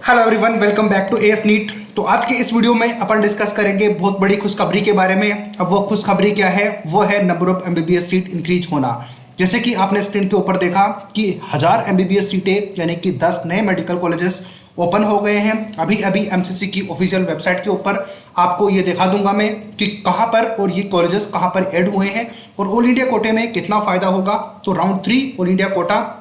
Hello everyone, welcome back to AS NEET. तो आज के इस वीडियो में अपन डिस्कस करेंगे बहुत बड़ी खुशखबरी के बारे में। अब वो खुशखबरी क्या है? वो है number of MBBS seat increase होना। जैसे कि आपने स्क्रीन के ऊपर देखा कि 1000 एमबीबीएस सीटें यानी कि 10 नए मेडिकल कॉलेजेस ओपन हो गए हैं। अभी अभी एमसीसी की ऑफिशियल वेबसाइट के ऊपर आपको ये दिखा दूंगा मैं कि कहाँ पर और ये कॉलेजेस कहाँ पर ऐड हुए हैं और ऑल इंडिया कोटे में कितना फायदा होगा। तो राउंड 3 ऑल इंडिया कोटा,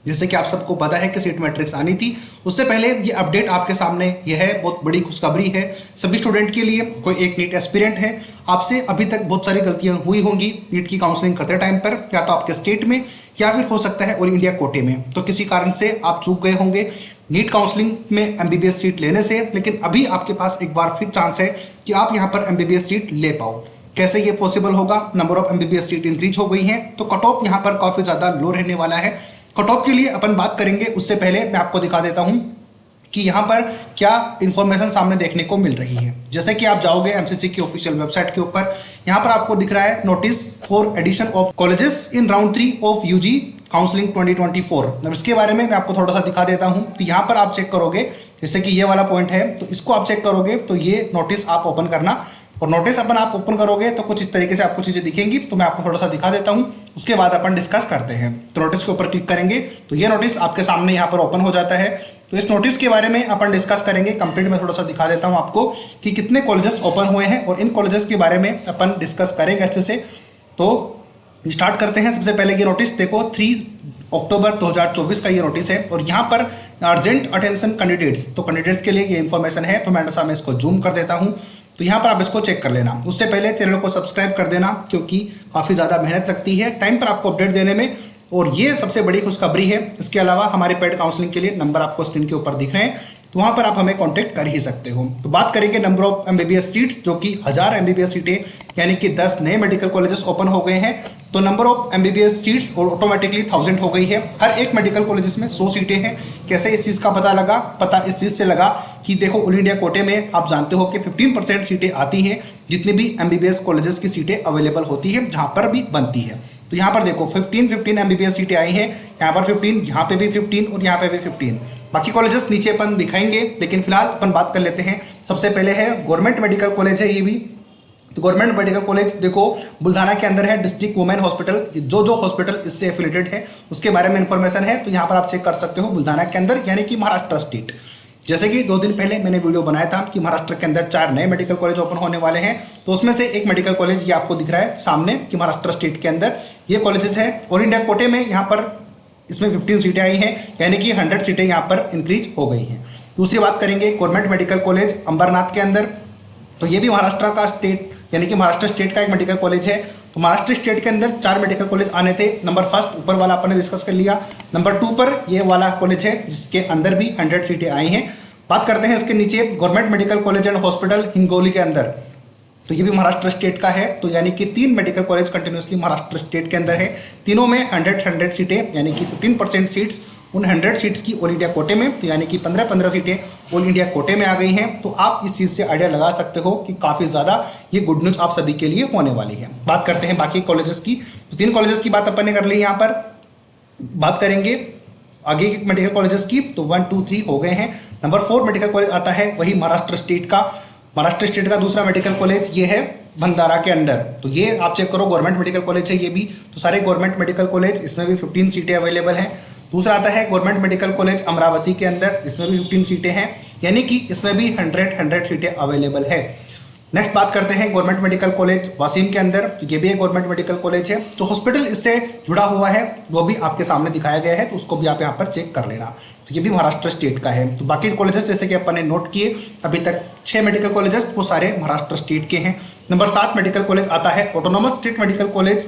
जैसे कि आप सबको पता है कि सीट मैट्रिक्स आनी थी, उससे पहले ये अपडेट आपके सामने यह है। बहुत बड़ी खुशखबरी है सभी स्टूडेंट के लिए। कोई एक नीट एस्पिरेंट है, आपसे अभी तक बहुत सारी गलतियां हुई होंगी नीट की काउंसलिंग करते टाइम पर, या तो आपके स्टेट में या फिर हो सकता है ऑल इंडिया कोटे में। तो किसी कारण से आप चूक गए होंगे नीट काउंसलिंग में एमबीबीएस सीट लेने से, लेकिन अभी आपके पास एक बार फिर चांस है कि आप यहाँ पर एमबीबीएस सीट ले पाओ। कैसे ये पॉसिबल होगा? Number of MBBS seat increase हो गई है तो कट ऑफ यहाँ पर काफी ज्यादा लो रहने वाला है। कट ऑफ के लिए अपन बात करेंगे, उससे पहले मैं आपको दिखा देता हूं कि यहाँ पर क्या इंफॉर्मेशन सामने देखने को मिल रही है। जैसे कि आप जाओगे एमसीसी की ऑफिशियल वेबसाइट के ऊपर, यहाँ पर आपको दिख रहा है notice for addition of colleges in round 3 ऑफ यूजी काउंसलिंग 2024। अब इसके बारे में मैं आपको थोड़ा सा दिखा देता हूँ। तो यहाँ पर आप चेक करोगे, जैसे कि ये वाला पॉइंट है, तो इसको आप चेक करोगे तो ये नोटिस आप ओपन करना, और नोटिस अपन आप ओपन करोगे तो कुछ इस तरीके से आपको चीजें दिखेंगी। तो मैं आपको थोड़ा सा दिखा देता हूं, उसके बाद अपन डिस्कस करते हैं। तो नोटिस के ऊपर क्लिक करेंगे तो ये नोटिस आपके सामने यहाँ पर ओपन हो जाता है। तो इस नोटिस के बारे में अपन डिस्कस करेंगे। कंप्लीट में थोड़ा सा दिखा देता हूं आपको कि कितने कॉलेजेस ओपन हुए हैं और इन कॉलेजेस के बारे में अपन डिस्कस करेंगे अच्छे से। तो स्टार्ट करते हैं। सबसे पहले ये नोटिस देखो, 3 अक्टूबर 2024 का ये नोटिस है और यहाँ पर अर्जेंट अटेंशन कैंडिडेट्स, तो कैंडिडेट्स के लिए ये इन्फॉर्मेशन है। तो मैं सामने इसको जूम कर देता हूँ, तो यहाँ पर आप इसको चेक कर लेना। उससे पहले चैनल को सब्सक्राइब कर देना, क्योंकि काफ़ी ज़्यादा मेहनत लगती है टाइम पर आपको अपडेट देने में, और ये सबसे बड़ी खुशखबरी है। इसके अलावा हमारे पेड काउंसलिंग के लिए नंबर आपको स्क्रीन के ऊपर दिख रहे हैं, तो वहाँ पर आप हमें कांटेक्ट कर ही सकते हो। तो बात करेंगे नंबर ऑफ एमबीबीएस सीट्स, जो कि 1000 एमबीबीएस सीटें यानी कि 10 नए मेडिकल कॉलेजेस ओपन हो गए हैं। तो नंबर ऑफ एमबीबीएस सीट्स और ऑटोमेटिकली 1000 हो गई है। हर एक मेडिकल कॉलेजेस में 100 सीटें हैं। कैसे इस चीज़ का पता लगा? पता इस चीज़ से लगा कि देखो ऑल इंडिया कोटे में आप जानते हो कि 15% सीटें आती हैं जितनी भी एमबीबीएस कॉलेजेस की सीटें अवेलेबल होती है, जहाँ पर भी बनती है। तो यहाँ पर देखो 15 एमबीबीएस सीटें आई हैं, यहाँ पर 15, यहाँ पे भी 15 और यहाँ पे भी 15। बाकी कॉलेजेस नीचे अपन दिखाएंगे, लेकिन फिलहाल अपन बात कर लेते हैं। सबसे पहले है गवर्नमेंट मेडिकल कॉलेज है ये भी। तो गवर्नमेंट मेडिकल कॉलेज देखो बुल्ढाना के अंदर है, डिस्ट्रिक्ट वुमेन हॉस्पिटल। जो हॉस्पिटल इससे एफिलेटेड है उसके बारे में इंफॉर्मेशन है, तो यहाँ पर आप चेक कर सकते हो बुल्ढाना के अंदर, यानी कि महाराष्ट्र स्टेट। जैसे कि 2 दिन पहले मैंने वीडियो बनाया था कि महाराष्ट्र के अंदर 4 नए मेडिकल कॉलेज ओपन होने वाले हैं, तो उसमें से एक मेडिकल कॉलेज ये आपको दिख रहा है सामने कि महाराष्ट्र स्टेट के अंदर ये कॉलेजेस है। ऑल इंडिया कोटे में यहाँ पर इसमें 15 सीटें आई हैं, यानी कि 100 सीटें यहाँ पर इंक्रीज हो गई हैं। दूसरी बात करेंगे गवर्नमेंट मेडिकल कॉलेज अंबरनाथ के अंदर, तो ये भी महाराष्ट्र का स्टेट यानी कि महाराष्ट्र स्टेट का एक मेडिकल कॉलेज है। तो महाराष्ट्र स्टेट के अंदर 4 मेडिकल कॉलेज आने थे। नंबर 1 ऊपर वाला अपन ने डिस्कस कर लिया। नंबर 2 पर ये वाला कॉलेज है जिसके अंदर भी 100 सीटें आई हैं। बात करते हैं इसके नीचे government medical college and hospital Hingoli के अंदर, तो ये भी महाराष्ट्र स्टेट का है। तो यानी कि 3 medical college continuously Maharashtra state के अंदर है। तीनों में 100 सीटें यानी कि 15% सीट्स उन 100 सीट्स की ऑल इंडिया कोटे में, तो यानी कि 15 सीटें ऑल इंडिया कोटे में आ गई हैं। तो आप इस चीज़ से आइडिया लगा सकते हो कि काफ़ी ज़्यादा ये गुड न्यूज़ आप सभी के लिए होने वाली है। बात करते हैं बाकी कॉलेजेस की। तो 3 कॉलेजेस की बात अपन ने कर ली। यहाँ पर बात करेंगे आगे के मेडिकल कॉलेजेस की, तो 1, 2, 3 हो गए हैं। नंबर 4 मेडिकल कॉलेज आता है वही महाराष्ट्र स्टेट का। महाराष्ट्र स्टेट का दूसरा मेडिकल कॉलेज ये है भंडारा के अंदर। तो ये आप चेक करो गवर्नमेंट मेडिकल कॉलेज है ये भी। तो सारे गवर्नमेंट मेडिकल कॉलेज, इसमें भी 15 सीटें अवेलेबल हैं। दूसरा आता है गवर्नमेंट मेडिकल कॉलेज अमरावती के अंदर, इसमें भी 15 सीटें हैं, यानी कि इसमें भी 100 सीटें अवेलेबल है। नेक्स्ट बात करते हैं गवर्नमेंट मेडिकल कॉलेज वासीम के अंदर, तो ये भी एक गवर्नमेंट मेडिकल कॉलेज है। जो हॉस्पिटल इससे जुड़ा हुआ है वो भी आपके सामने दिखाया गया है, तो उसको भी आप यहाँ पर चेक कर लेना। तो ये भी महाराष्ट्र स्टेट का है। तो बाकी कॉलेजेस जैसे कि अपन ने नोट किए अभी तक 6 मेडिकल कॉलेजेस वो सारे महाराष्ट्र स्टेट के हैं। नंबर 7 मेडिकल कॉलेज आता है autonomous state medical college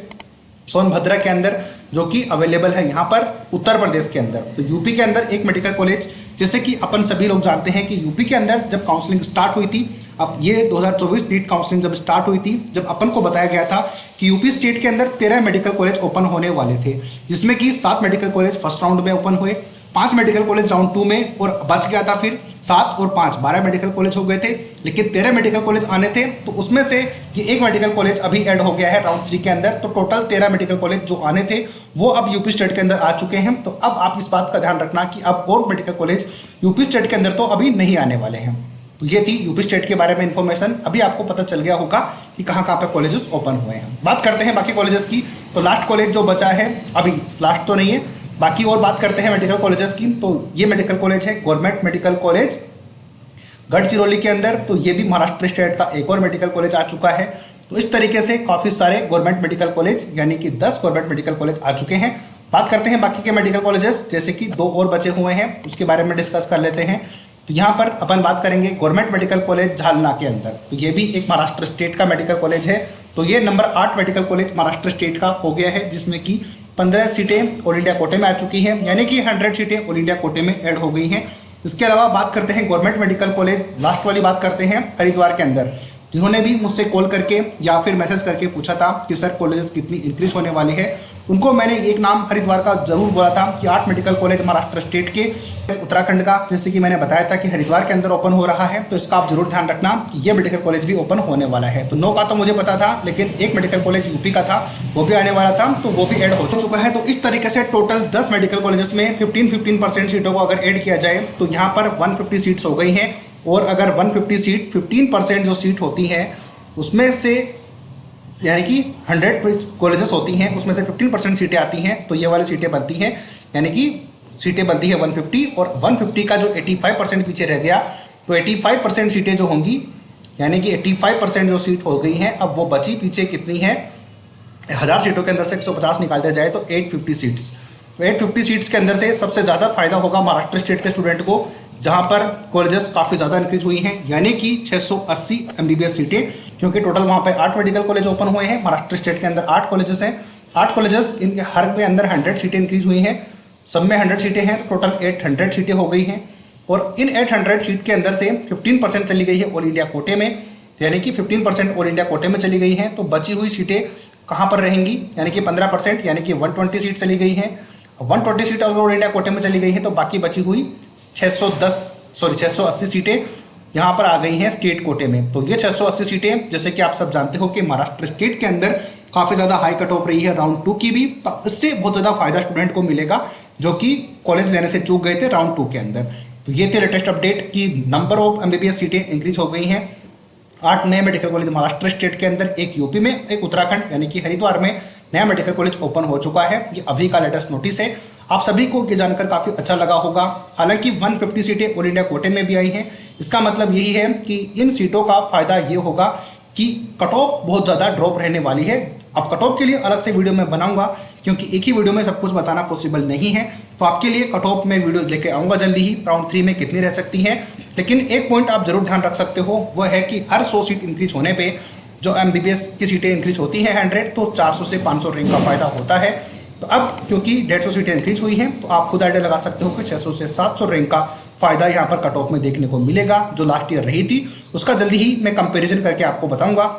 Sonbhadra के अंदर, जो कि अवेलेबल है यहाँ पर उत्तर प्रदेश के अंदर। तो यूपी के अंदर एक मेडिकल कॉलेज, जैसे कि अपन सभी लोग जानते हैं कि यूपी के अंदर जब काउंसलिंग स्टार्ट हुई थी, अब ये 2024 नीट काउंसलिंग जब स्टार्ट हुई थी, जब अपन को बताया गया था कि यूपी स्टेट के अंदर 13 मेडिकल कॉलेज ओपन होने वाले थे, जिसमें कि 7 मेडिकल कॉलेज फर्स्ट राउंड में ओपन हुए, 5 मेडिकल कॉलेज राउंड 2 में और बच गया था फिर 7 और 5 12 मेडिकल कॉलेज हो गए थे, लेकिन 13 मेडिकल कॉलेज आने थे। तो उसमें से ये एक मेडिकल कॉलेज अभी ऐड हो गया है राउंड 3 के अंदर। तो टोटल 13 मेडिकल कॉलेज जो आने थे वो अब यूपी स्टेट के अंदर आ चुके हैं। तो अब आप इस बात का ध्यान रखना कि अब और मेडिकल कॉलेज यूपी स्टेट के अंदर तो अभी नहीं आने वाले हैं। तो ये थी यूपी स्टेट के बारे में इन्फॉर्मेशन। अभी आपको पता चल गया होगा कि कहाँ कहाँ पे कॉलेजेस ओपन हुए हैं। बात करते हैं बाकी कॉलेजेस की। तो लास्ट कॉलेज जो बचा है, अभी लास्ट तो नहीं है, बाकी और बात करते हैं मेडिकल कॉलेजेस की। तो ये मेडिकल कॉलेज है गवर्नमेंट मेडिकल कॉलेज गढ़चिरौली के अंदर। तो ये भी महाराष्ट्र स्टेट का एक और मेडिकल कॉलेज आ चुका है। तो इस तरीके से काफ़ी सारे गवर्नमेंट मेडिकल कॉलेज यानी कि 10 गवर्नमेंट मेडिकल कॉलेज आ चुके हैं। बात करते हैं बाकी के मेडिकल कॉलेजेस, जैसे कि 2 और बचे हुए हैं, उसके बारे में डिस्कस कर लेते हैं। तो यहाँ पर अपन बात करेंगे गवर्नमेंट मेडिकल कॉलेज झालना के अंदर। तो ये भी एक महाराष्ट्र स्टेट का मेडिकल कॉलेज है। तो ये number 8 medical college Maharashtra state का हो गया है, जिसमें कि 15 सीटें ऑल इंडिया कोटे में आ चुकी हैं, यानी कि 100 सीटें ऑल इंडिया कोटे में ऐड हो गई हैं। इसके अलावा बात करते हैं गवर्नमेंट मेडिकल कॉलेज, लास्ट वाली बात करते हैं हरिद्वार के अंदर, जिन्होंने भी मुझसे कॉल करके या फिर मैसेज करके पूछा था कि सर कॉलेजेस कितनी इंक्रीज होने वाली है। उनको मैंने एक नाम हरिद्वार का जरूर बोला था कि 8 मेडिकल कॉलेज महाराष्ट्र स्टेट के, उत्तराखंड का जैसे कि मैंने बताया था कि हरिद्वार के अंदर ओपन हो रहा है। तो इसका आप जरूर ध्यान रखना कि ये मेडिकल कॉलेज भी ओपन होने वाला है। तो 9 का तो मुझे पता था, लेकिन एक मेडिकल कॉलेज यूपी का था वो भी आने वाला था, तो वो भी ऐड हो चुका है। तो इस तरीके से टोटल 10 मेडिकल कॉलेजेस में 15% सीटों को अगर ऐड किया जाए तो यहाँ पर 150 सीट्स हो गई हैं। और अगर 150 सीट 15% जो सीट होती हैं उसमें से, यानी कि 100 कॉलेजेस होती हैं उसमें से 15% सीटें आती हैं, तो ये वाली सीटें बनती हैं, यानी कि सीटें बनती है 150। और 150 का जो 85% पीछे रह गया, तो 85% सीटें जो होंगी, यानी कि 85% जो सीट हो गई हैं, अब वो बची पीछे कितनी है, 1000 सीटों के अंदर से 150 निकाल दिया जाए तो 850 सीट्स। 850 सीट्स के अंदर से सबसे ज़्यादा फायदा होगा महाराष्ट्र स्टेट के स्टूडेंट को, जहाँ पर कॉलेजेस काफ़ी ज़्यादा इंक्रीज हुई हैं, यानी कि 680 MBBS सीटें, क्योंकि टोटल वहाँ पे 8 मेडिकल कॉलेज ओपन हुए हैं। महाराष्ट्र स्टेट के अंदर 8 कॉलेजेस हैं, 8 कॉलेजेस, इनके हर के अंदर 100 सीटें इंक्रीज हुई हैं। सब में 100 सीटें हैं, तो टोटल 800 सीटें हो गई हैं। और इन 800 सीट के अंदर से 15% चली गई है ऑल इंडिया कोटे में, यानी कि 15% ऑल इंडिया कोटे में चली गई हैं। तो बची हुई सीटें कहाँ पर रहेंगी, यानी कि 15%, यानी कि 120 सीट चली गई हैं। 120 सीट ऑल इंडिया कोटे में चली गई हैं, तो बाकी बची हुई 680 सीटें यहाँ पर आ गई हैं स्टेट कोटे में। तो ये 680 सीटें, जैसे कि आप सब जानते हो कि महाराष्ट्र स्टेट के अंदर काफ़ी ज़्यादा हाई कट ऑफ रही है राउंड 2 की भी, तो इससे बहुत ज़्यादा फायदा स्टूडेंट को मिलेगा जो कि कॉलेज लेने से चूक गए थे राउंड 2 के अंदर। तो ये थे लेटेस्ट अपडेट कि नंबर ऑफ MBBS सीटें इंक्रीज हो गई हैं। 8 नए मेडिकल कॉलेज महाराष्ट्र स्टेट के अंदर, एक यूपी में, एक उत्तराखंड यानी कि हरिद्वार में नया मेडिकल कॉलेज ओपन हो चुका है। ये अभी का लेटेस्ट नोटिस है। आप सभी को ये जानकर काफ़ी अच्छा लगा होगा। हालांकि 150 सीटें ऑल इंडिया कोटे में भी आई हैं, इसका मतलब यही है कि इन सीटों का फायदा ये होगा कि कट ऑफ बहुत ज़्यादा ड्रॉप रहने वाली है। अब कट ऑफ के लिए अलग से वीडियो मैं बनाऊंगा, क्योंकि एक ही वीडियो में सब कुछ बताना पॉसिबल नहीं है। तो आपके लिए कट ऑफ में वीडियो लेके आऊँगा जल्दी ही, राउंड 3 में कितनी रह सकती हैं। लेकिन एक पॉइंट आप जरूर ध्यान रख सकते हो, वो है कि हर 100 सीट इंक्रीज होने पर जो MBBS की सीटें इंक्रीज होती हैं 100, तो 400 से 500 रैंक का फायदा होता है। तो अब क्योंकि 150 सीटें इंक्रीज हुई हैं, तो आप खुद आइडिया लगा सकते हो कि 600 से 700 रैंक का फायदा यहाँ पर कट ऑफ में देखने को मिलेगा। जो लास्ट ईयर रही थी उसका जल्दी ही मैं कंपैरिजन करके आपको बताऊंगा।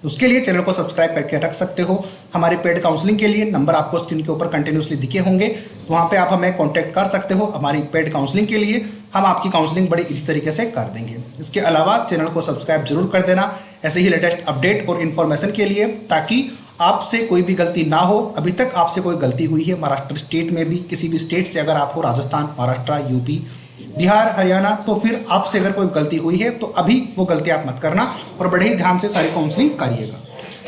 उसके लिए चैनल को सब्सक्राइब करके रख सकते हो। हमारी पेड काउंसलिंग के लिए नंबर आपको स्क्रीन के ऊपर कंटिन्यूसली दिखे होंगे, तो वहाँ पे आप हमें कांटेक्ट कर सकते हो। हमारी पेड काउंसलिंग के लिए हम आपकी काउंसलिंग बड़ी इसी तरीके से कर देंगे। इसके अलावा चैनल को सब्सक्राइब जरूर कर देना ऐसे ही लेटेस्ट अपडेट और इन्फॉर्मेशन के लिए, ताकि आपसे कोई भी गलती ना हो। अभी तक आपसे कोई गलती हुई है महाराष्ट्र स्टेट में भी, किसी भी स्टेट से अगर आप हो, राजस्थान, महाराष्ट्र, यूपी, बिहार, हरियाणा, तो फिर आपसे अगर कोई गलती हुई है तो अभी वो गलती आप मत करना और बड़े ही ध्यान से सारी काउंसलिंग करिएगा।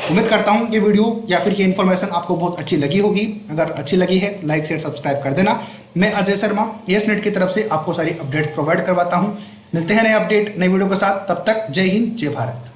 उम्मीद करता हूँ ये वीडियो या फिर ये इन्फॉर्मेशन आपको बहुत अच्छी लगी होगी। अगर अच्छी लगी है लाइक शेयर सब्सक्राइब कर देना। मैं अजय शर्मा YesNet की तरफ से आपको सारी अपडेट्स प्रोवाइड करवाता हूँ। मिलते हैं नए अपडेट नई वीडियो के साथ, तब तक जय हिंद जय भारत।